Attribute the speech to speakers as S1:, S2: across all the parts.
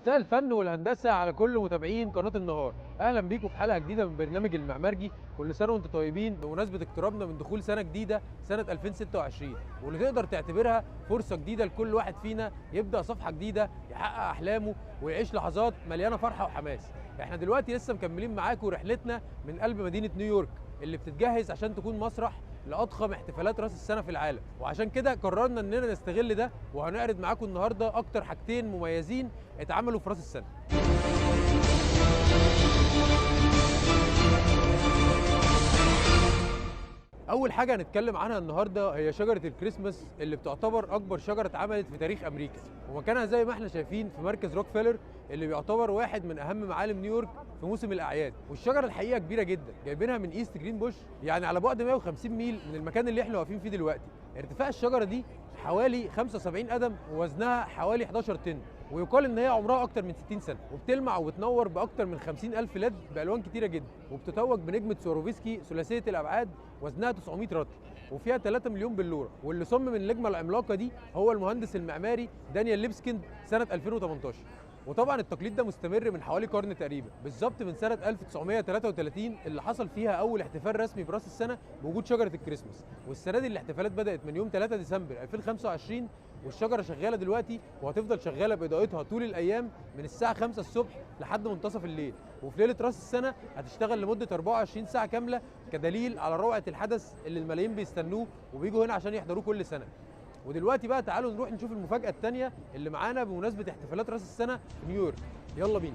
S1: مساء الفن والهندسة على كل متابعين قناة النهار. أهلا بيكم في حلقة جديدة من برنامج المعمارجي. كل سنة وأنتم طيبين بمناسبة اقترابنا من دخول سنة جديدة سنة 2026، واللي تقدر تعتبرها فرصة جديدة لكل واحد فينا يبدأ صفحة جديدة، يحقق أحلامه ويعيش لحظات مليانة فرحة وحماس. احنا دلوقتي لسه مكملين معاكم رحلتنا من قلب مدينة نيويورك اللي بتتجهز عشان تكون مسرح لاضخم احتفالات راس السنه في العالم، وعشان كده قررنا اننا نستغل ده وهنعرض معاكم النهارده اكتر حاجتين مميزين اتعملوا في راس السنه. اول حاجه هنتكلم عنها النهارده هي شجره الكريسماس اللي بتعتبر اكبر شجره اتعملت في تاريخ امريكا، ومكانها زي ما احنا شايفين في مركز روكفيلر اللي بيعتبر واحد من اهم معالم نيويورك في موسم الاعياد. والشجره الحقيقه كبيره جدا، جايبينها من ايست جرين بوش، يعني على بعد 150 ميل من المكان اللي احنا واقفين فيه دلوقتي. ارتفاع الشجره دي حوالي 75 قدم ووزنها حوالي 11 طن، ويقال ان هي عمرها اكتر من 60 سنه، وبتلمع وبتنور باكتر من 50,000 لد بالوان كتيره جدا، وبتتوج بنجمه سوروفسكي ثلاثيه الابعاد وزنها 900 رطل، وفيها 3 مليون بلوره. واللي صمم النجمه العملاقه دي هو المهندس المعماري دانيال ليبسكيند سنه 2018. وطبعا التقليد ده مستمر من حوالي قرن تقريبا، بالظبط من سنه 1933 اللي حصل فيها اول احتفال رسمي براس السنه بوجود شجره الكريسماس. والسنه دي الاحتفالات بدات من يوم 3 ديسمبر 2025، والشجره شغاله دلوقتي وهتفضل شغاله باضاءتها طول الايام من الساعه 5 الصبح لحد منتصف الليل، وفي ليله راس السنه هتشتغل لمده 24 ساعه كامله كدليل على روعه الحدث اللي الملايين بيستنوه وبيجوا هنا عشان يحضروه كل سنه. ودلوقتي بقى تعالوا نروح نشوف المفاجاه الثانيه اللي معانا بمناسبه احتفالات راس السنه في نيويورك. يلا بينا.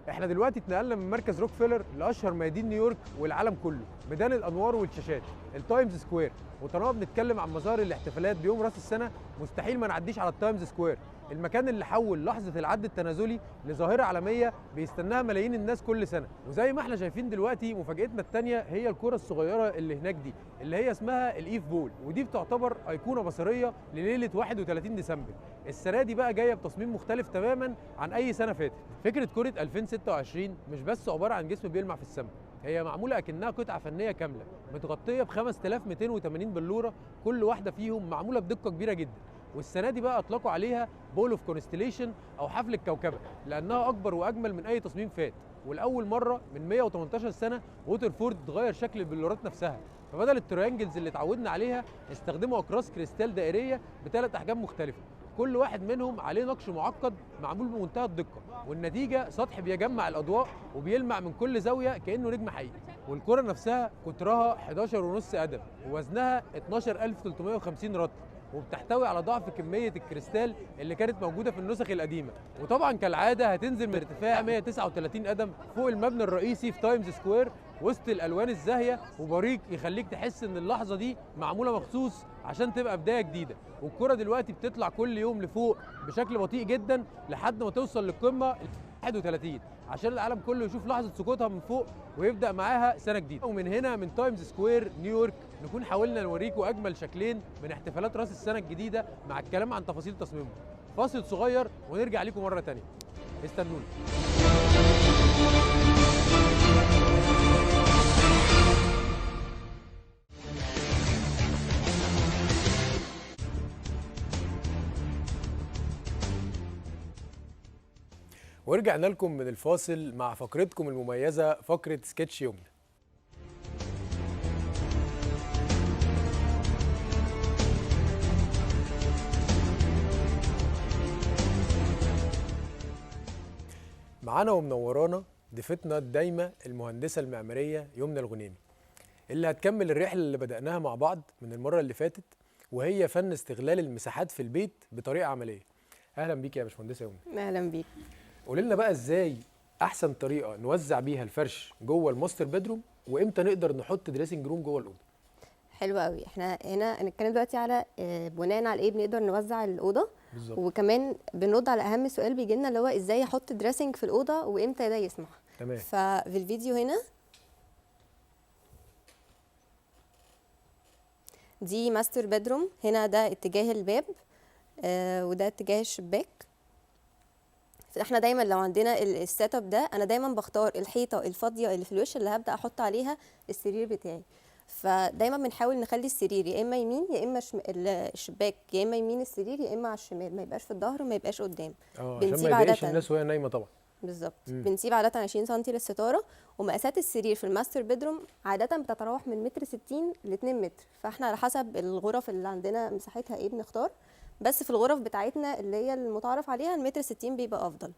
S1: احنا دلوقتي اتنقلنا من مركز روكفيلر لاشهر ميادين نيويورك والعالم كله، ميدان الانوار والشاشات، التايمز سكوير. وطالما بنتكلم عن مظاهر الاحتفالات بيوم راس السنه مستحيل ما نعديش على التايمز سكوير، المكان اللي حول لحظه العد التنازلي لظاهره عالميه بيستناها ملايين الناس كل سنه. وزي ما احنا شايفين دلوقتي مفاجاتنا الثانيه هي الكره الصغيره اللي هناك دي اللي هي اسمها الايف بول، ودي بتعتبر ايقونه بصريه لليله 31 ديسمبر. السنه دي بقى جايه بتصميم مختلف تماما عن اي سنه فاتت. فكره كره 2026 مش بس عباره عن جسم بيلمع في السماء، هي معموله اكنها قطعه فنيه كامله متغطيه ب 5280 بلوره، كل واحده فيهم معموله بدقه كبيره جدا. والسنه دي بقى اطلقوا عليها بول اوف كونستليشن او حفل الكوكبه، لانها اكبر واجمل من اي تصميم فات. ولاول مره من 118 سنه ووترفورد اتغير شكل البلورات نفسها، فبدل التريانجلز اللي اتعودنا عليها استخدموا اقراص كريستال دائريه بثلاث احجام مختلفه، كل واحد منهم عليه نقش معقد معمول بمنتهى الدقه، والنتيجه سطح بيجمع الاضواء وبيلمع من كل زاويه كانه نجم حقيقي. والكره نفسها قطرها 11.5 قدم ووزنها 12350 رطل، وبتحتوي على ضعف كميه الكريستال اللي كانت موجوده في النسخ القديمه. وطبعا كالعاده هتنزل من ارتفاع 139 قدم فوق المبنى الرئيسي في تايمز سكوير وسط الالوان الزاهيه وبريق يخليك تحس ان اللحظه دي معموله مخصوص عشان تبقى بدايه جديده. والكره دلوقتي بتطلع كل يوم لفوق بشكل بطيء جدا لحد ما توصل للقمه 31 عشان العالم كله يشوف لحظه سقوطها من فوق ويبدا معاها سنه جديده. ومن هنا من تايمز سكوير نيويورك نكون حاولنا نوريكم اجمل شكلين من احتفالات راس السنه الجديده مع الكلام عن تفاصيل تصميمهم. فاصل صغير ونرجع لكم مره ثانيه، استنونا. ورجعنا لكم من الفاصل مع فقرتكم المميزه فقره سكتش يومنا. معانا ومنورانا ضيفتنا الدايمه المهندسه المعماريه يمنى الغنيمي، اللي هتكمل الرحله اللي بدأناها مع بعض من المره اللي فاتت، وهي فن استغلال المساحات في البيت بطريقه عمليه. اهلا بيك يا باشمهندسه يمنى.
S2: اهلا بيك.
S1: قولي لنا بقى ازاي احسن طريقه نوزع بيها الفرش جوه الماستر بيدروم، وامتى نقدر نحط دريسنج روم جوه الاوضه؟
S2: حلو قوي. احنا هنا هنتكلم دلوقتي على بناء على ايه بنقدر نوزع الاوضه
S1: بالظبط.
S2: وكمان بنرد على اهم سؤال بيجي لنا اللي هو ازاي احط دريسنج في الاوضه وامتى ده يسمح.
S1: تمام.
S2: ففي الفيديو هنا دي ماستر بيدروم، هنا ده اتجاه الباب وده اتجاه الشباك. احنا دايما لو عندنا السيت اب ده، انا دايما بختار الحيطه الفاضيه اللي في الوش اللي هبدا احط عليها السرير بتاعي. فدايما بنحاول نخلي السرير يا اما يمين يا اما الشباك يا اما يمين السرير يا اما على الشمال، ما يبقاش في الظهر وما يبقاش قدام.
S1: عشان ما يضايقش الناس وهي نايمه طبعا.
S2: بالظبط. بنسيب عاده 20 سم للستاره. ومقاسات السرير في الماستر بيدروم عاده بتتراوح من متر 60 ل 2 متر، فاحنا على حسب الغرف اللي عندنا مساحتها ايه بنختار. بس في الغرف بتاعتنا اللي هي المتعارف عليها المتر 60 بيبقى افضل.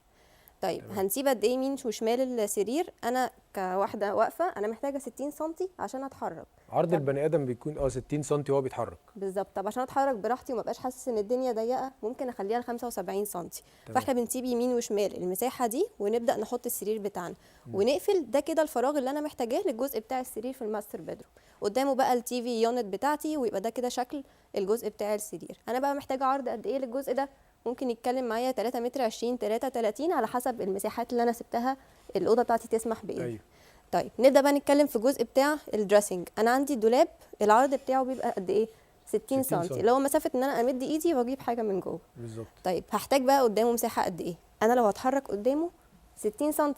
S2: طيب هنسيب قد ايه يمين وشمال السرير؟ انا كواحده واقفه انا محتاجه 60 سم عشان اتحرك.
S1: عرض البني ادم بيكون 60 سم وهو بيتحرك.
S2: بالظبط. طب عشان اتحرك براحتي وما بقاش حاسس ان الدنيا ضيقه ممكن اخليها ل 75 سم. فاحنا بنسيب يمين وشمال المساحه دي ونبدا نحط السرير بتاعنا ونقفل. ده كده الفراغ اللي انا محتاجاه للجزء بتاع السرير في الماستر بيدروم. قدامه بقى التي في يونت بتاعتي، ويبقى ده كده شكل الجزء بتاع السرير. انا بقى محتاجه عرض قد ايه للجزء ده؟ ممكن يتكلم معايا 3 متر 20 3 30 على حسب المساحات اللي انا سبتها الاوضه بتاعتي تسمح بايه.
S1: أيوه.
S2: طيب نبدا بقى نتكلم في الجزء بتاع الدريسنج. انا عندي الدولاب العرض بتاعه بيبقى قد ايه؟ 60 سم، اللي هو مسافه ان انا امد ايدي واجيب حاجه من جوه.
S1: بالظبط.
S2: طيب هحتاج بقى قدامه مساحه قد ايه؟ انا لو هتحرك قدامه 60 سم.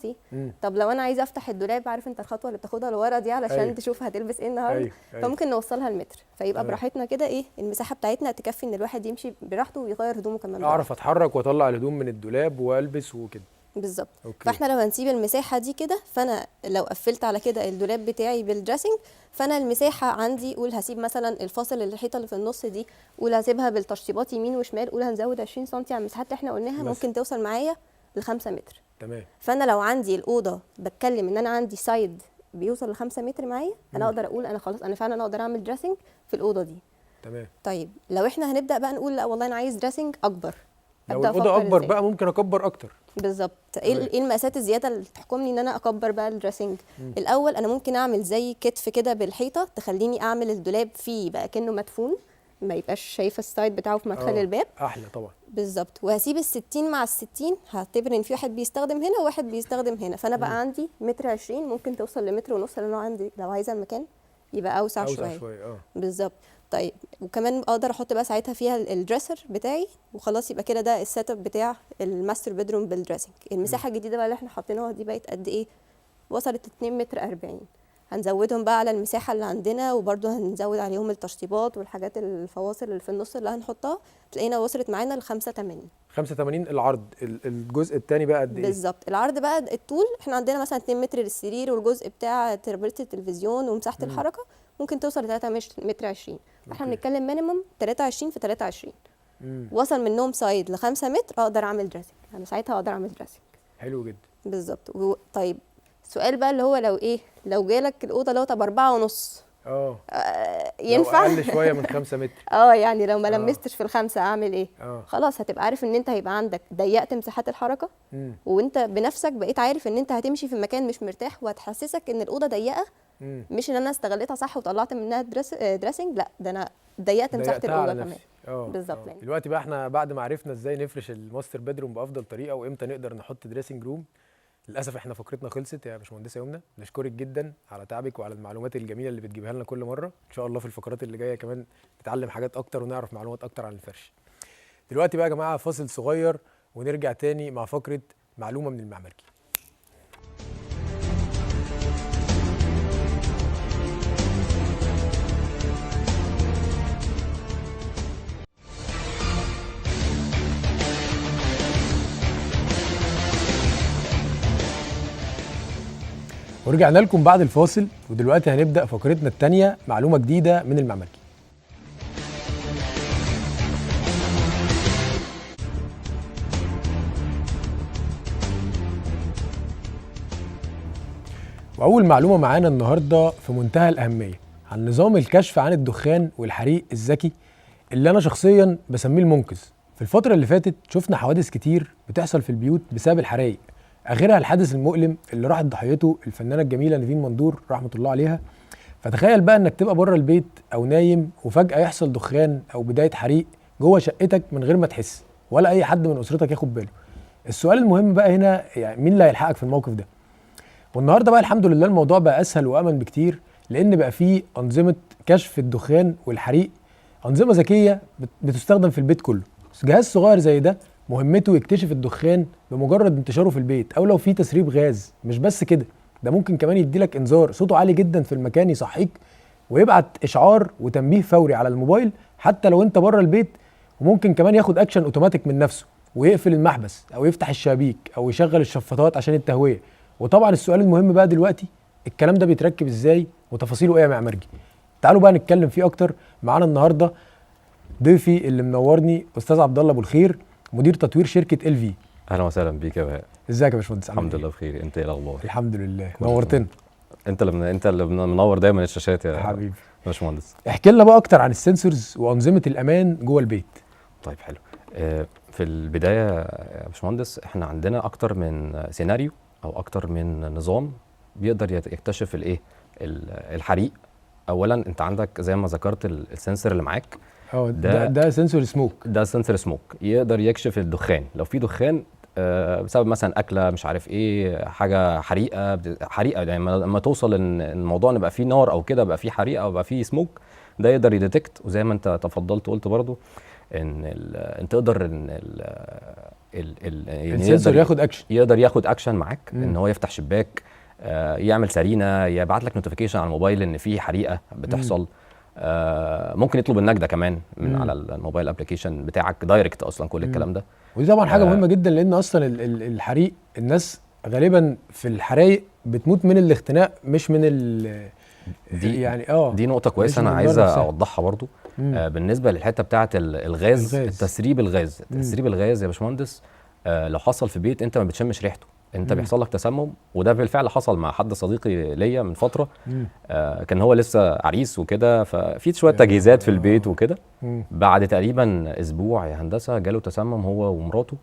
S2: طب لو انا عايزه افتح الدولاب، عارف انت الخطوه اللي بتاخدها لورا دي علشان
S1: أيوه. تشوف
S2: هتلبس ايه النهارده.
S1: أيوه.
S2: فممكن نوصلها المتر، فيبقى براحتنا كده ايه المساحه بتاعتنا تكفي ان الواحد يمشي براحته ويغير هدومه كمان.
S1: اعرف اتحرك واطلع الهدوم من الدولاب والبس وكده.
S2: بالظبط. فاحنا لو هنسيب المساحه دي كده، فانا لو قفلت على كده الدولاب بتاعي بالدريسنج، فانا المساحه عندي قول هسيب مثلا الفاصل الحيطه اللي في النص دي، قول هسيبها بالتشطيبات يمين وشمال، قول هنزود 20 سم على المساحات اللي احنا قلناها، ممكن توصل معايا ل 5 متر.
S1: تمام.
S2: فانا لو عندي الاوضه بتكلم ان انا عندي سايد بيوصل ل 5 متر معايا، انا اقدر اقول انا خلاص انا فعلا اقدر اعمل دريسنج في الاوضه دي.
S1: تمام.
S2: طيب لو احنا هنبدا بقى نقول لا والله انا عايز دريسنج اكبر،
S1: لو الاوضه اكبر بقى ممكن اكبر اكتر.
S2: بالظبط. ايه المقاسات الزياده اللي تحكمني ان انا اكبر بقى الدريسنج؟ الاول انا ممكن اعمل زي كتف كده بالحيطه تخليني اعمل الدولاب فيه بقى كانه مدفون، ما يبقاش شايفه السايد بتاعه في مدخل الباب.
S1: احلى طبعا.
S2: بالظبط. وهسيب ال60 مع ال60، هعتبر ان في واحد بيستخدم هنا وواحد بيستخدم هنا، فانا بقى عندي متر 20 ممكن توصل لمتر ونص، لان انا عندي لو عايزه المكان يبقى اوسع شويه. بالظبط. طيب وكمان اقدر احط بقى ساعتها فيها الدريسر بتاعي وخلاص، يبقى كده ده السيت اب بتاع الماستر بيدروم بالدريسنج. المساحه الجديده بقى اللي احنا حاطينها دي بقت قد ايه؟ وصلت 2 متر 40. هنزودهم بقى على المساحه اللي عندنا، وبرده هنزود عليهم التشطيبات والحاجات الفواصل اللي في النص اللي هنحطها، تلاقينا وصلت معانا ل 85.
S1: 85 العرض. الجزء الثاني بقى قد ايه؟
S2: بالظبط. العرض بقى الطول احنا عندنا مثلا 2 متر للسرير، والجزء بتاع ترابيزه التلفزيون ومساحه الحركه ممكن توصل ل 3 متر 20. احنا بنتكلم مينيمم 23 في 23. وصل منهم سايد ل 5 متر اقدر اعمل دريسنج، انا ساعتها اقدر اعمل دريسنج.
S1: حلو جدا.
S2: بالظبط. طيب السؤال بقى اللي هو لو جالك الاوضه اللي هو طب 4.5 ينفع؟
S1: لو اقل شويه من 5 متر.
S2: يعني لو ما لمستش في ال5 اعمل ايه؟ خلاص هتبقى عارف ان انت هيبقى عندك ضيقت مساحات الحركه، وانت بنفسك بقيت عارف ان انت هتمشي في مكان مش مرتاح، وهتحسسك ان الاوضه ضيقه، مش ان انا استغلتها صح وطلعت منها دريسنج، لا ده انا ضيقت مساحه الاوضه كمان. بالظبط.
S1: دلوقتي بقى احنا بعد ما عرفنا ازاي نفرش الماستر بيدروم بافضل طريقه وامتى نقدر نحط دريسنج روم، للاسف احنا فقرتنا خلصت يا باشمهندسه يمنى. نشكرك جدا على تعبك وعلى المعلومات الجميله اللي بتجيبها لنا كل مره. ان شاء الله في الفقرات اللي جايه كمان نتعلم حاجات اكتر ونعرف معلومات اكتر عن الفرش. دلوقتي بقى يا جماعه فاصل صغير ونرجع تاني مع فقره معلومه من المعماري. ورجعنا لكم بعد الفاصل، ودلوقتي هنبدأ فقرتنا الثانية معلومة جديدة من المعماري. وأول معلومة معانا النهاردة في منتهى الأهمية عن نظام الكشف عن الدخان والحريق الذكي اللي أنا شخصياً بسميه المنقذ. في الفترة اللي فاتت شفنا حوادث كتير بتحصل في البيوت بسبب الحرايق، اخرها الحادث المؤلم اللي راحت ضحيته الفنانه الجميله نيفين مندور رحمه الله عليها. فتخيل بقى انك تبقى بره البيت او نايم وفجاه يحصل دخان او بدايه حريق جوه شقتك من غير ما تحس ولا اي حد من اسرتك ياخد باله. السؤال المهم بقى هنا يعني مين اللي هيلحقك في الموقف ده؟ والنهارده بقى الحمد لله الموضوع بقى اسهل وامن بكتير، لان بقى فيه انظمه كشف الدخان والحريق، انظمه ذكيه بتستخدم في البيت كله. جهاز صغير زي ده مهمته يكتشف الدخان بمجرد انتشاره في البيت او لو في تسريب غاز. مش بس كده، ده ممكن كمان يديلك انذار صوته عالي جدا في المكان يصحيك، ويبعت اشعار وتنبيه فوري على الموبايل حتى لو انت بره البيت. وممكن كمان ياخد اكشن اوتوماتيك من نفسه ويقفل المحبس او يفتح الشبابيك او يشغل الشفاطات عشان التهويه. وطبعا السؤال المهم بقى دلوقتي، الكلام ده بيتركب ازاي وتفاصيله ايه يا معمرجي؟ تعالوا بقى نتكلم فيه اكتر. معانا النهارده ضيفي اللي منورني استاذ عبد الله ابو الخير، مدير تطوير شركه ال في.
S3: اهلا وسهلا بيك يا بهاء.
S1: ازيك يا باشمهندس؟
S3: الحمد لله بخير، انت ايه الاخبار؟
S1: الحمد لله، نورتنا.
S3: انت اللي منور دايما الشاشات يا
S1: حبيبي
S3: باشمهندس.
S1: احكي لنا بقى اكتر عن السنسورز وانظمه الامان جوه البيت.
S3: طيب حلو. في البدايه يا باشمهندس، احنا عندنا اكتر من سيناريو او اكتر من نظام بيقدر يكتشف الايه الحريق. اولا انت عندك زي ما ذكرت السنسور اللي معاك،
S1: ده سنسور سموك.
S3: ده سنسور سموك يقدر يكشف الدخان لو في دخان بسبب مثلا اكله مش عارف ايه، حاجه حريقه يعني لما توصل ان الموضوع يبقى فيه نار او كده، بقى فيه حريقه او بقى فيه سموك، ده يقدر يديتكت. وزي ما انت تفضلت وقلت برضو ان تقدر ان
S1: السنسور
S3: يقدر ياخد اكشن معاك، ان هو يفتح شباك، يعمل سرينه، يبعت لك نوتيفيكيشن على الموبايل ان في حريقه بتحصل. ممكن يطلب النجده كمان من على الموبايل ابلكيشن بتاعك دايركت اصلا كل الكلام ده.
S1: ودي طبعا حاجه مهمه جدا، لان اصلا الحريق الناس غالبا في الحرايق بتموت من الاختناق مش من
S3: دي
S1: يعني
S3: دي نقطه كويسه انا عايز اوضحها برضو. بالنسبه للحته بتاعه الغاز. تسريب الغاز يا باشمهندس، لو حصل في بيت انت ما بتشمش ريحته، انت بيحصل لك تسمم. وده بالفعل حصل مع حد صديقي ليا من فتره. كان هو لسه عريس وكده، ففي شويه تجهيزات في البيت وكده. بعد تقريبا اسبوع يا هندسه جاله تسمم هو ومراته.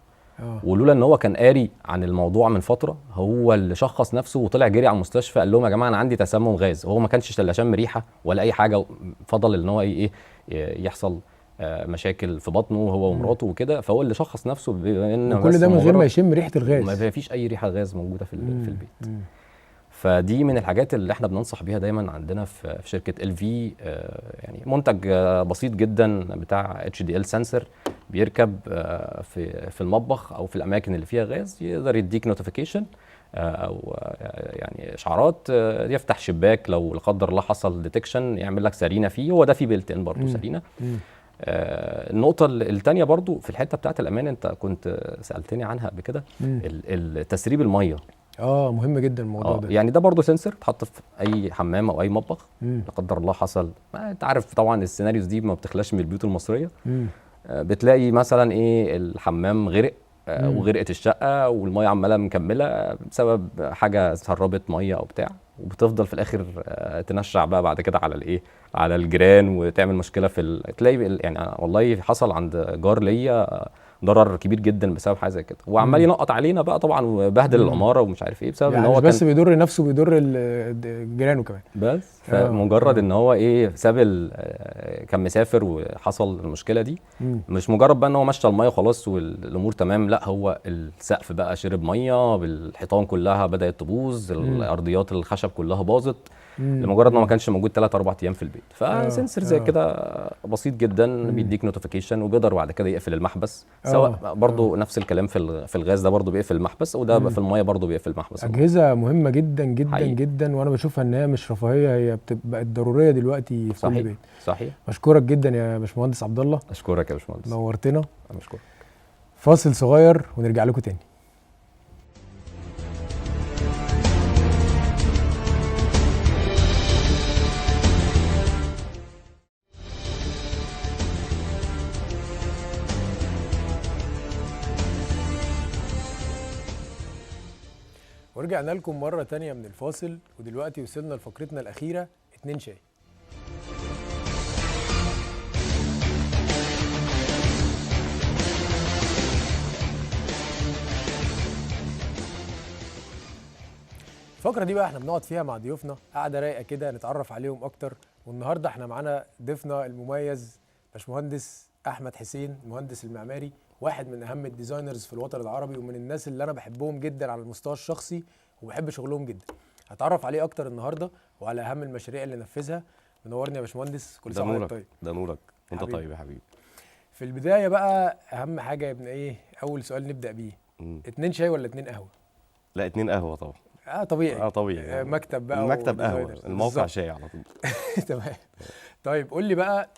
S3: ولولا ان هو كان قاري عن الموضوع من فتره، هو اللي شخص نفسه وطلع جري على المستشفى قال لهم يا جماعه انا عندي تسمم غاز. هو ما كانش لا شم ريحه ولا اي حاجه، فضل ان هو يحصل مشاكل في بطنه هو ومراته وكده. فهو اللي شخص نفسه بان
S1: كل ده من غير ما يشم ريحه الغاز.
S3: ما فيش اي ريحه غاز موجوده في البيت. فدي من الحاجات اللي احنا بننصح بيها دايما عندنا في شركه ال في. يعني منتج بسيط جدا بتاع HDL سنسور بيركب في المطبخ او في الاماكن اللي فيها غاز، يقدر يديك نوتيفيكيشن او يعني اشعارات، يفتح شباك لو لا قدر الله حصل ديتكشن، يعمل لك سرينه فيه. هو ده فيه بيلت ان برضه سرينه. النقطة الثانية برضو في الحتة بتاعت الأمان، أنت كنت سألتني عنها قبل كده، التسريب المية.
S1: مهم جدا الموضوع ده.
S3: يعني ده برضو سنسور اتحط في أي حمام أو أي مطبخ، لا قدر الله حصل. أنت عارف طبعا السيناريوز دي ما بتخلاش من البيوت المصرية. بتلاقي مثلا الحمام غرق وغرقت الشقة والمية عمالة مكملة بسبب حاجة سربت مية أو بتاع، وبتفضل في الاخر تنشع بقى بعد كده على الجيران وتعمل مشكله تلاقي يعني والله حصل عند جار ليا ضرر كبير جدا بسبب حاجه زي كده، وعمال ينقط علينا بقى طبعا وبهدل العماره ومش عارف ايه، بسبب
S1: يعني
S3: ان هو
S1: بس بيضر نفسه بيضر جيرانه كمان.
S3: بس فمجرد ان هو ساب كان مسافر وحصل المشكله دي، مش مجرد بقى ان هو مشى الميه وخلاص والامور تمام، لا هو السقف بقى شرب ميه، بالحيطان كلها بدات تبوظ، الارضيات الخشب كلها باظت، لمجرد انه ما كانش موجود 3-4 ايام في البيت. فسنسر زي كده بسيط جدا بيديك نوتيفيكيشن، وبيقدر بعد كده يقفل المحبس. سواء برضو نفس الكلام في الغاز، ده برضو بيقفل المحبس، وده في الميه برضو بيقفل المحبس.
S1: اجهزه مهمه جدا جدا حقيقي. جدا، وانا بشوفها ان هي مش رفاهيه، هي بقت ضروريه دلوقتي في كل بيت.
S3: صحيح.
S1: بشكرك جدا يا باشمهندس عبد الله.
S3: اشكرك يا باشمهندس،
S1: نورتنا.
S3: انا بشكرك.
S1: فاصل صغير ونرجع لكم تاني. ورجعنا لكم مرة تانية من الفاصل، ودلوقتي وصلنا لفقرتنا الأخيرة 2 شاي. الفقرة دي بقى احنا بنقعد فيها مع ضيوفنا قاعدة رايقة كده نتعرف عليهم أكتر، والنهاردة احنا معانا ضيفنا المميز باشمهندس أحمد حسين، المهندس المعماري، واحد من أهم الديزاينرز في الوطن العربي، ومن الناس اللي أنا بحبهم جدا على المستوى الشخصي وبحب شغلهم جدا. هتعرف عليه أكتر النهاردة وعلى أهم المشاريع اللي نفذها. منورني يا باشمهندس، كل سنة وانت طيب.
S3: ده نورك، وانت طيب يا حبيبي.
S1: في البداية بقى أهم حاجة يا ابن اول سؤال نبدا بيه، 2 شاي ولا 2 قهوه؟
S3: لا 2 قهوه طبعا.
S1: طبيعي.
S3: طبيعي يعني.
S1: مكتب بقى،
S3: المكتب قهوه، الموقع شاي على طول.
S1: تمام. طيب قول لي بقى،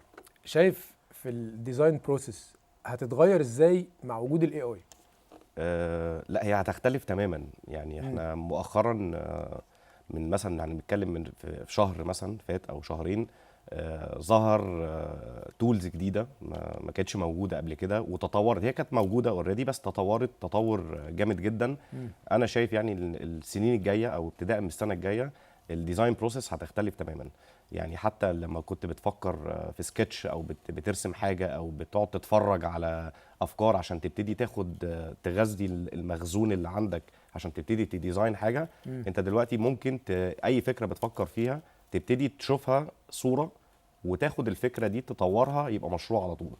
S1: شايف في الديزاين بروسيس هتتغير ازاي مع وجود الاي اي؟
S3: لا هي هتختلف تماما يعني. احنا مؤخرا من مثلا هنتكلم من في شهر مثلا فات او شهرين، ظهر تولز جديده ما كانتش موجوده قبل كده وتطورت. هي كانت موجوده اوريدي بس تطورت تطور جامد جدا. انا شايف يعني السنين الجايه او ابتداء من السنه الجايه الديزاين بروسيس هتختلف تماما. يعني حتى لما كنت بتفكر في سكتش او بترسم حاجه او بتقعد تتفرج على افكار عشان تبتدي تغذي المخزون اللي عندك عشان تبتدي تديزاين حاجه، انت دلوقتي ممكن اي فكره بتفكر فيها تبتدي تشوفها صوره وتاخد الفكره دي تطورها يبقى مشروع على طول.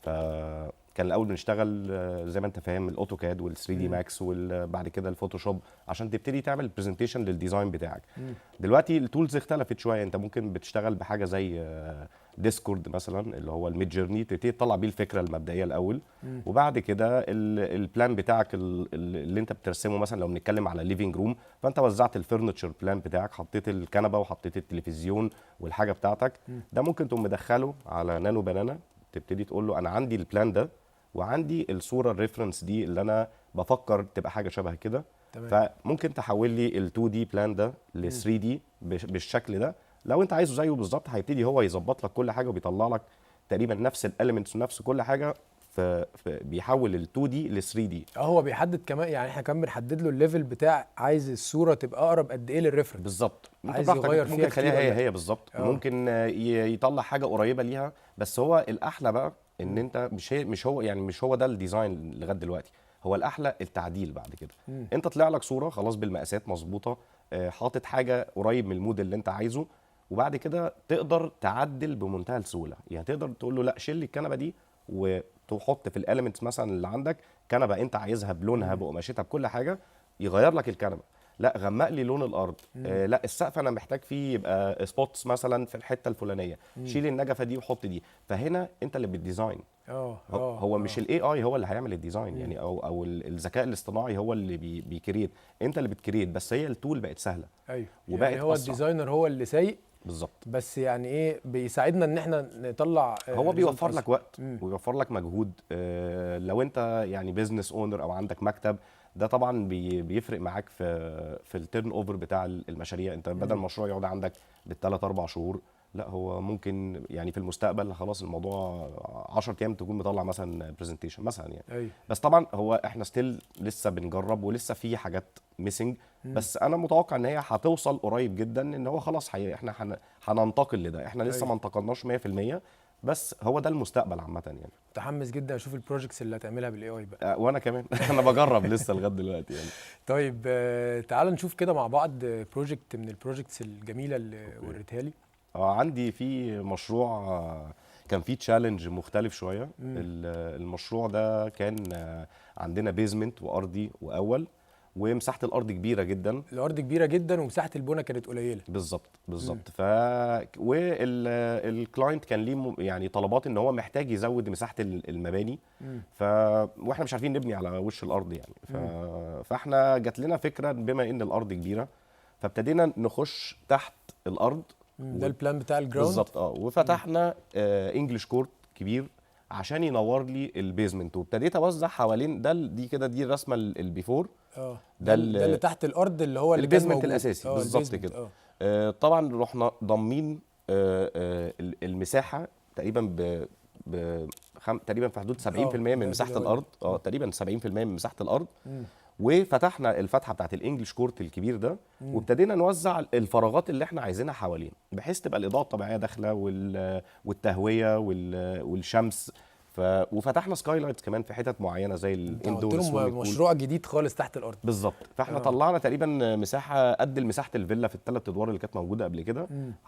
S3: فكان الاول بنشتغل زي ما انت فاهم الاوتوكاد وال3 دي ماكس وبعد كده الفوتوشوب عشان تبتدي تعمل برزنتيشن للديزاين بتاعك. دلوقتي التولز اختلفت شويه، انت ممكن بتشتغل بحاجه زي ديسكورد مثلا اللي هو الميد جيرني، تبتدي تطلع بيه الفكره المبدئيه الاول وبعد كده البلان بتاعك اللي انت بترسمه. مثلا لو بنتكلم على ليفينج روم، فانت وزعت الفرنتشر بلان بتاعك، حطيت الكنبه وحطيت التلفزيون والحاجه بتاعتك، ده ممكن تقوم مدخله على نانو بنانا، تبتدي تقول له انا عندي البلان ده وعندي الصوره الريفرنس دي اللي انا بفكر تبقى حاجه شبه كده. فممكن تحول لي ال2 دي بلان ده ل3 دي بالشكل ده. لو انت عايزه زيه بالظبط هيبتدي هو يظبط لك كل حاجه وبيطلع لك تقريبا نفس الاليمنتس ونفس كل حاجه، بيحول ال2 دي ل3 دي.
S1: هو بيحدد كمان، يعني احنا كمان بنحدد له الليفل بتاع عايز الصوره تبقى اقرب قد ايه للريفرنس
S3: بالظبط.
S1: عايز يغير فيها،
S3: ممكن تخليها هي بالظبط، ممكن يطلع حاجه قريبه ليها. بس هو الاحلى بقى ان انت مش هو ده الديزاين لغايه دلوقتي، هو الاحلى التعديل بعد كده. انت طلع لك صوره خلاص بالمقاسات مظبوطه، حاطط حاجه قريب من الموديل اللي انت عايزه، وبعد كده تقدر تعدل بمنتهى السهوله. يعني تقدر تقول له لا شيل لي الكنبه دي وتحط في الاليمنتس مثلا اللي عندك كنبه انت عايزها بلونها بقماشتها بكل حاجه، يغير لك الكنبه. لا غمق لي لون الارض، لا السقف انا محتاج فيه يبقى سبوتس مثلا في الحته الفلانيه، شيل النجفه دي وحط دي. فهنا انت اللي بتديزاين. هو مش الاي اي هو اللي هيعمل الديزاين يعني، او الذكاء الاصطناعي هو اللي بيكريت، انت اللي بتكريت. بس هي التول بقت سهله.
S1: ايوه
S3: وبقت
S1: يعني هو الديزاينر هو اللي سايق
S3: بالظبط.
S1: بس يعني ايه بيساعدنا ان احنا نطلع
S3: هو بيوفر لك وقت ويوفر لك مجهود. لو انت يعني بيزنس اونر او عندك مكتب، ده طبعا بيفرق معاك في التيرن اوفر بتاع المشاريع. انت بدل المشروع يقعد عندك بالثلاث 4 شهور، لا هو ممكن يعني في المستقبل خلاص الموضوع 10 ايام تكون مطلع مثلا برزنتيشن مثلا يعني.
S1: أيوه.
S3: بس طبعا هو احنا ستيل لسه بنجرب ولسه في حاجات ميسنج، بس انا متوقع ان هي هتوصل قريب جدا ان هو خلاص احنا هننتقل لده. احنا لسه ما انتقلناش 100%، بس هو ده المستقبل عامه يعني.
S1: متحمس جدا اشوف البروجكتس اللي هتعملها بالاي اي بقى.
S3: وانا كمان انا بجرب لسه لغايه دلوقتي يعني.
S1: طيب تعال نشوف كده مع بعض بروجكت من البروجكتس الجميله اللي وريتها لي.
S3: عندي في مشروع كان فيه تشالنج مختلف شويه. المشروع ده كان عندنا بيزمنت وارضي واول، ومساحه الارض كبيره جدا.
S1: الارض كبيره جدا ومساحه البونه كانت قليله.
S3: بالظبط. والكلاينت كان ليه يعني طلبات ان هو محتاج يزود مساحه المباني. واحنا مش عارفين نبني على وش الارض يعني. فاحنا جات لنا فكره بما ان الارض كبيره، فابتدينا نخش تحت الارض.
S1: ده البلان بتاع الجراوند
S3: بالظبط. وفتحنا انجلش كورت كبير عشان ينور لي البيزمنت، وابتديت اوزع حوالين ده. دي الرسمه البيفور.
S1: ده اللي تحت الارض اللي هو
S3: البيزمنت الاساسي بالظبط كده. طبعا رحنا ضامنين المساحه تقريبا تقريبا في حدود 70% من مساحه الارض. تقريبا 70% من مساحه الارض. وفتحنا الفتحه بتاعت الانجليش كورت الكبير ده، وابتدينا نوزع الفراغات اللي احنا عايزينها حوالين بحيث تبقى الاضاءه الطبيعيه داخله والتهويه والشمس. وفتحنا سكاي لايتس كمان في حتت معينه زي الاندور.
S1: مشروع جديد خالص تحت الارض
S3: بالظبط. فاحنا طلعنا تقريبا مساحه قد مساحه الفيلا في الثلاث ادوار اللي كانت موجوده قبل كده،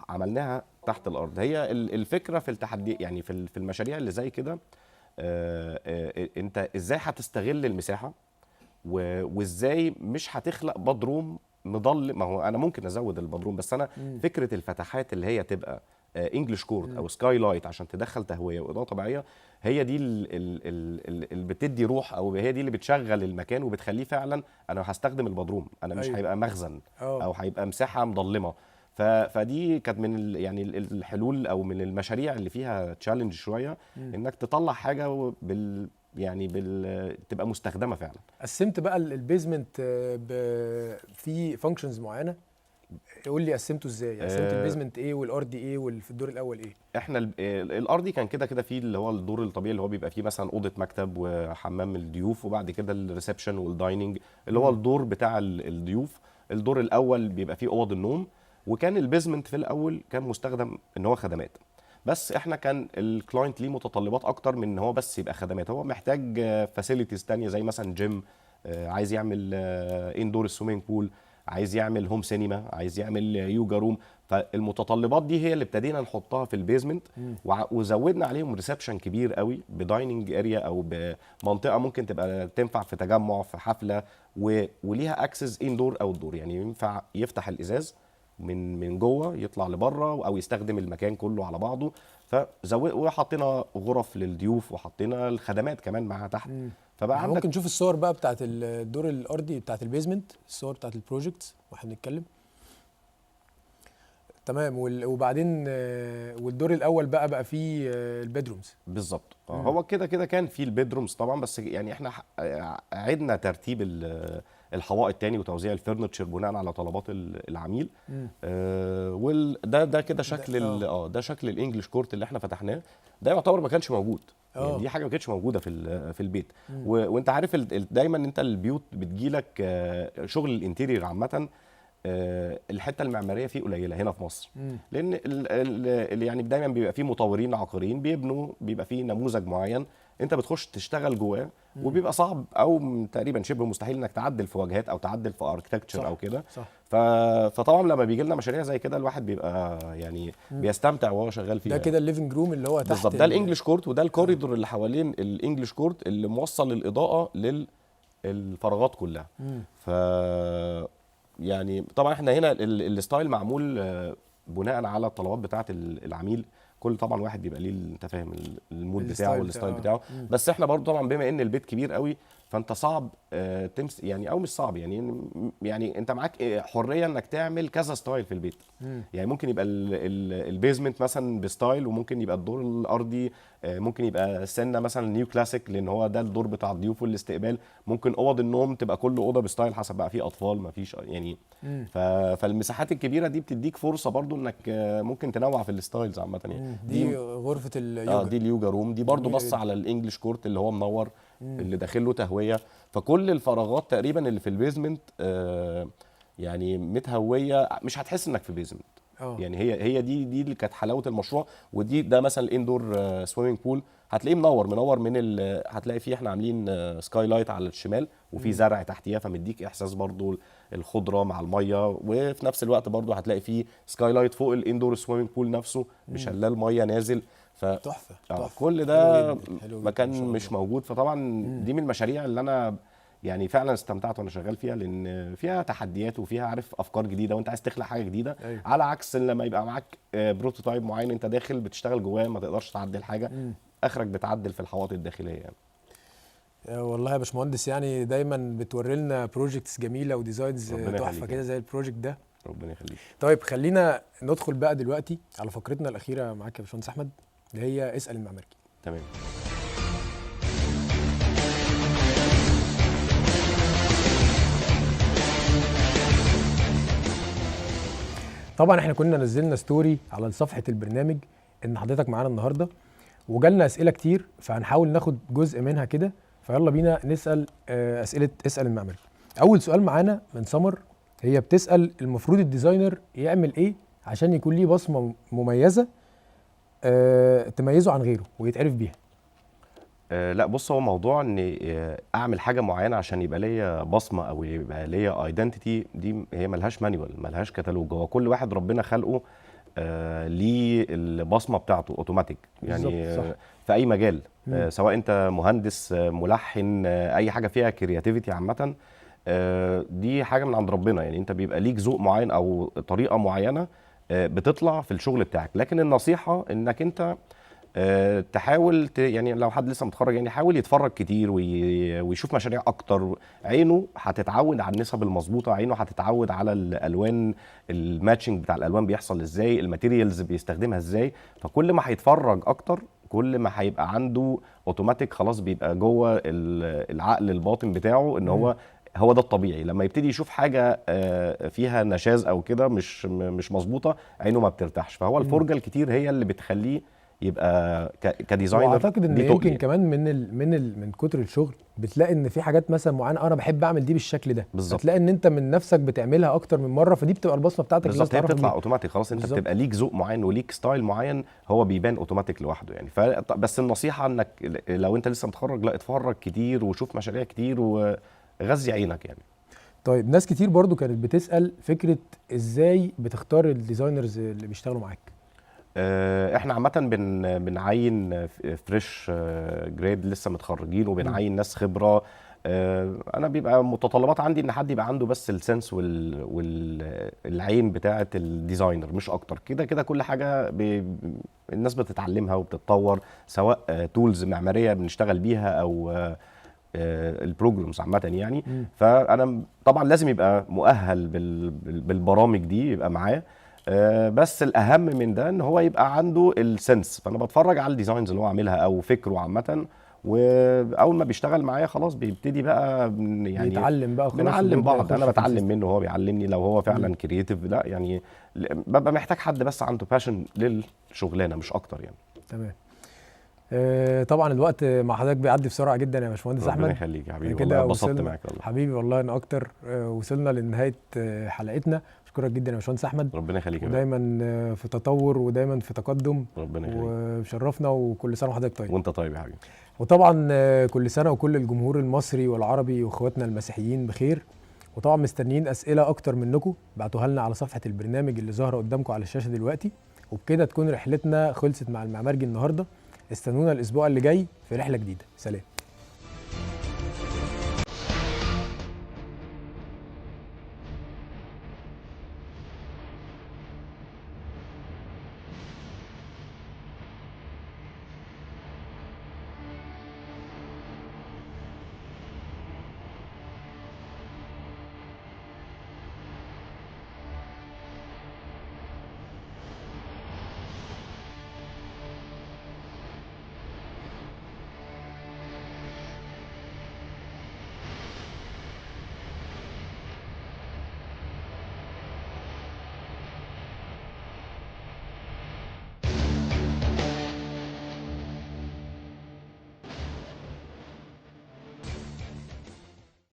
S3: عملناها تحت الارض. هي الفكره في التحدي يعني في المشاريع اللي زي كده، انت ازاي هتستغل المساحه وازاي مش هتخلق بدروم مضل. ما هو انا ممكن ازود البدروم، بس انا فكره الفتحات اللي هي تبقى
S4: انجلش كورت او سكاي لايت عشان تدخل تهويه واضاءه طبيعيه، هي دي اللي بتدي روح، او هي دي اللي بتشغل المكان وبتخليه فعلا انا هستخدم البدروم، انا مش هيبقى مخزن او هيبقى مساحه مظلمه. فدي كانت من يعني الحلول او من المشاريع اللي فيها تشالنج شويه، انك تطلع حاجه تبقى مستخدمه فعلا.
S1: قسمت بقى البيزمنت في فانكشنز معينه، قول لي قسمته ازاي؟ قسمت البيزمنت ايه والارضي ايه وفي الدور الاول ايه؟
S4: احنا الارضي كان كده فيه اللي هو الدور الطبيعي اللي هو بيبقى فيه مثلا اوضه مكتب وحمام الضيوف، وبعد كده الريسبشن والدايننج اللي هو الدور بتاع الضيوف. الدور الاول بيبقى فيه اوض النوم، وكان البيزمنت في الاول كان مستخدم ان هو خدمات، بس احنا كان الكلاينت ليه متطلبات اكتر من ان هو بس يبقى خدمات، هو محتاج فاسيلتيز تانية زي مثلا جيم، عايز يعمل اندور سويمنج بول، عايز يعمل هوم سينما، عايز يعمل يوجا روم. فالمتطلبات دي هي اللي ابتدينا نحطها في البيزمنت، وزودنا عليهم ريسبشن كبير قوي بدايننج اريا او بمنطقه ممكن تبقى تنفع في تجمع في حفله، وليها اكسس اندور او دور، يعني ينفع يفتح الازاز من جوه يطلع لبره او يستخدم المكان كله على بعضه. وحطينا غرف للضيوف وحطينا الخدمات كمان معاها تحت.
S1: فبقى ممكن نشوف الصور بقى بتاعت الدور الارضي بتاعت البيزمنت، الصور بتاعت البروجكتس واحنا بنتكلم. تمام. وبعدين والدور الاول بقى فيه البيدرومز
S4: بالظبط. هو كده كان فيه البيدرومز طبعا، بس يعني احنا عدنا ترتيب الحوائط تاني وتوزيع الفرنتشر بناء على طلبات العميل. وده كده شكل ده شكل الانجليش كورت اللي احنا فتحناه. ده يعتبر ما كانش موجود، يعني دي حاجه ما كانتش موجوده في البيت. وانت عارف دايما انت البيوت بتجيلك شغل الانتيريور عامه، الحته المعماريه فيه قليله هنا في مصر، لان اللي يعني دايما بيبقى فيه مطورين عقاريين بيبنوا، بيبقى فيه نموذج معين انت بتخش تشتغل جواه، وبيبقى صعب او تقريبا شبه مستحيل انك تعدل في واجهات او تعدل في اركتكتشر او كده. فطبعا لما بيجي لنا مشاريع زي كده الواحد بيبقى يعني بيستمتع وهو شغال فيها.
S1: ده كده الليفنج روم اللي هو تحت
S4: بالظبط، ده الانجليش كورت، وده الكوريدور اللي حوالين الانجليش كورت اللي موصل الاضاءه للفراغات كلها. يعني طبعا احنا هنا الستايل معمول بناء على الطلبات بتاعه العميل. كل طبعا واحد بيبقى ليه انت فاهم المود بتاعه والستايل بتاعه. بس احنا برضو طبعا بما ان البيت كبير قوي فانت صعب تمس يعني، او مش صعب يعني انت معاك حريه انك تعمل كذا ستايل في البيت. يعني ممكن يبقى البيزمنت مثلا بستايل، وممكن يبقى الدور الارضي ممكن يبقى سنه مثلا نيو كلاسيك لان هو ده الدور بتاع الضيوف والاستقبال. ممكن اوض النوم تبقى كل اوضه بستايل حسب بقى في اطفال ما فيش يعني. فالمساحات الكبيره دي بتديك فرصه برضو انك ممكن تنوع في الستايلز عامه يعني.
S1: دي غرفه اليوجا،
S4: دي اليوجا روم، دي برضو بص على الانجليش كورت اللي هو منور اللي داخل له تهويه. فكل الفراغات تقريبا اللي في البيزمنت يعني متهويه، مش هتحس انك في بيزمنت. يعني هي دي اللي كانت حلاوه المشروع. ده مثلا الاندور سويمنج بول هتلاقيه منور من هتلاقي فيه احنا عاملين سكاي لايت على الشمال وفي زرع تحتيها، فمديك احساس برضو الخضره مع الميه. وفي نفس الوقت برضو هتلاقي فيه سكاي لايت فوق الاندور سويمنج بول نفسه بشلال ميه نازل.
S1: تحفه.
S4: كل ده مكان مش موجود. فطبعا دي من المشاريع اللي انا يعني فعلا استمتعت وانا شغال فيها، لان فيها تحديات وفيها عارف افكار جديده وانت عايز تخلق حاجه جديده. أيوة. على عكس لما يبقى معاك بروتوتايب معين انت داخل بتشتغل جواه ما تقدرش تعدل حاجه. اخرك بتعدل في الحواضر الداخليه يعني.
S1: والله يا باشمهندس يعني دايما بتوري لنا بروجكتس جميله وديزاينز تحفه كده زي البروجكت ده.
S4: ربنا يخليك.
S1: طيب خلينا ندخل بقى دلوقتي على فقرتنا الاخيره معاك يا باشمهندس احمد، اللي هي اسال المعماري.
S4: تمام.
S1: طبعا احنا كنا نزلنا ستوري على صفحه البرنامج ان حضرتك معانا النهارده، وجالنا اسئله كتير، فهنحاول ناخد جزء منها كده. فيلا بينا نسال اسئله اسال المعماري. اول سؤال معانا من سمر، هي بتسال المفروض الديزاينر يعمل ايه عشان يكون ليه بصمه مميزه تميزه عن غيره ويتعرف بيها.
S4: لا بص، هو موضوع ان اعمل حاجه معينه عشان يبقى ليا بصمه او يبقى ليا ايدنتيتي، دي هي ملهاش مانيوال، ملهاش كتالوج. هو كل واحد ربنا خلقه ليه البصمه بتاعته اوتوماتيك يعني. صح. في اي مجال سواء انت مهندس ملحن اي حاجه فيها كرياتيفيتي عامه، دي حاجه من عند ربنا يعني. انت بيبقى ليك ذوق معين او طريقه معينه بتطلع في الشغل بتاعك. لكن النصيحه انك انت تحاول يعني لو حد لسه متخرج يعني حاول يتفرج كتير ويشوف مشاريع اكتر. عينه هتتعود على النسب المظبوطه، عينه هتتعود على الالوان، الماتشنج بتاع الالوان بيحصل ازاي، الماتيريالز بيستخدمها ازاي. فكل ما هيتفرج اكتر كل ما هيبقى عنده اوتوماتيك خلاص بيبقى جوه العقل الباطن بتاعه ان هو ده الطبيعي. لما يبتدي يشوف حاجه فيها نشاز او كده مش مظبوطه عينه ما بترتاحش. فهو الفرجه الكتير هي اللي بتخليه يبقى كديزاينر.
S1: واعتقد ان يمكن كمان من كتر الشغل بتلاقي ان في حاجات مثلا معينه انا بحب اعمل دي بالشكل ده، بتلاقي ان انت من نفسك بتعملها اكتر من مره، فدي بتبقى البصمه بتاعتك
S4: بالظبط. هي بتطلع اوتوماتيك خلاص. انت بتبقى ليك ذوق معين وليك ستايل معين هو بيبان اوتوماتيك لوحده يعني. بس النصيحه انك لو انت لسه متخرج لا اتفرج كتير وشوف مشاريع كتير وغذي عينك يعني.
S1: طيب ناس كتير برضو كانت بتسال فكره ازاي بتختار الديزاينرز اللي بيشتغلوا معاك؟
S4: احنا عامه بنعين فريش جريد لسه متخرجين وبنعين ناس خبره. انا بيبقى متطلبات عندي ان حد يبقى عنده بس السنس والعين بتاعه الديزاينر مش اكتر. كده كل حاجه الناس بتتعلمها وبتتطور، سواء تولز معماريه بنشتغل بيها او البروجرامز عامه يعني. فانا طبعا لازم يبقى مؤهل بالبرامج دي يبقى معاه. بس الاهم من ده ان هو يبقى عنده السنس. فانا بتفرج على الديزاينز اللي هو عاملها او فكره عامه، واول ما بيشتغل معايا خلاص بيبتدي بقى يعني
S1: بيتعلم بقى خلاص،
S4: بنعلم بعض. انا بتعلم منه وهو بيعلمني لو هو فعلا كرييتيف. لا يعني ببقى محتاج حد بس عنده باشن للشغلانه مش اكتر يعني.
S1: تمام. طبعا الوقت مع حضرتك بيعدي بسرعه جدا يا باشمهندس احمد.
S4: ربنا يخليك يا حبيبي، والله اتبسطت معاك والله
S1: حبيبي والله انا اكتر. وصلنا لنهايه حلقتنا. اشكرك جدا يا باشمهندس احمد.
S4: ربنا يخليك.
S1: ودايما في تطور ودايما في تقدم.
S4: ربنا يخليك
S1: وشرفنا، وكل سنه وحضرتك طيب.
S4: وانت طيب يا حبيبي.
S1: وطبعا كل سنه وكل الجمهور المصري والعربي واخواتنا المسيحيين بخير. وطبعا مستنيين اسئله اكتر منكم، بعتوها لنا على صفحه البرنامج اللي ظاهره قدامكم على الشاشه دلوقتي. وبكده تكون رحلتنا خلصت مع المعماري النهارده. استنونا الاسبوع اللي جاي في رحله جديده. سلام.